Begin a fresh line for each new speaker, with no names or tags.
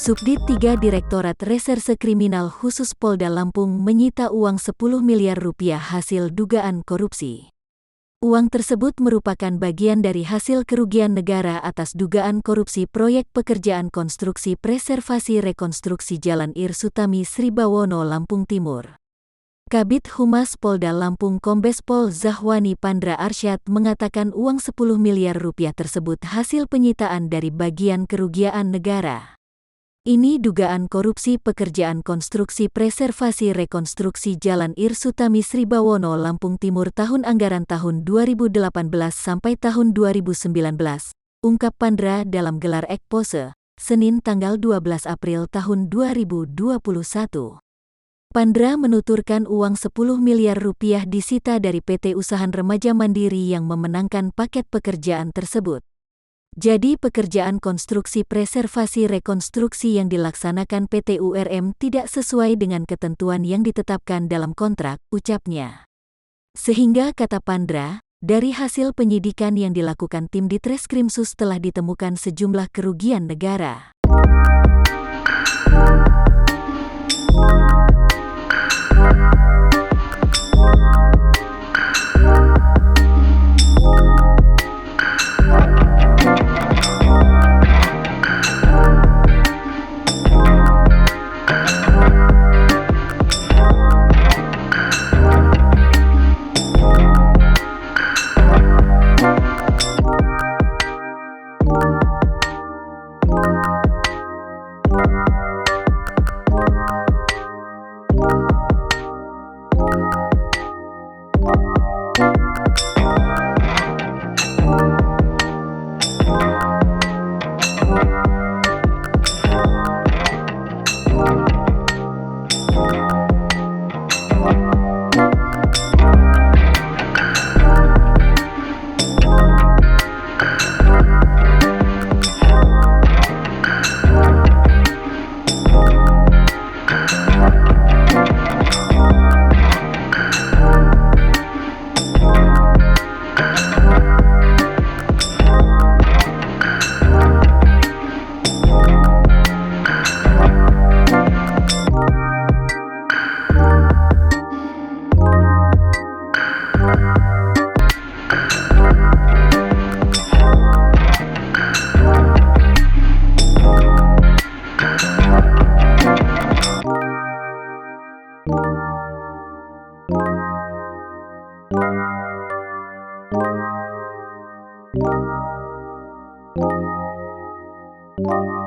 Subdit 3 Direktorat Reserse Kriminal Khusus Polda Lampung menyita uang 10 miliar rupiah hasil dugaan korupsi. Uang tersebut merupakan bagian dari hasil kerugian negara atas dugaan korupsi proyek pekerjaan konstruksi preservasi rekonstruksi Jalan Ir Sutami Sribawono Lampung Timur. Kabid Humas Polda Lampung Kombes Pol Zahwani Pandra Arsyad mengatakan uang 10 miliar rupiah tersebut hasil penyitaan dari bagian kerugian negara. Ini dugaan korupsi pekerjaan konstruksi preservasi rekonstruksi Jalan Ir Sutami Sribawono Lampung Timur tahun anggaran tahun 2018 sampai tahun 2019, ungkap Pandra dalam gelar ekpose, Senin tanggal 12 April tahun 2021. Pandra menuturkan uang 10 miliar rupiah disita dari PT Usaha Remaja Mandiri yang memenangkan paket pekerjaan tersebut. Jadi pekerjaan konstruksi preservasi rekonstruksi yang dilaksanakan PT URM tidak sesuai dengan ketentuan yang ditetapkan dalam kontrak, ucapnya. Sehingga kata Pandra, dari hasil penyidikan yang dilakukan tim Ditreskrimsus telah ditemukan sejumlah kerugian negara. Thank you.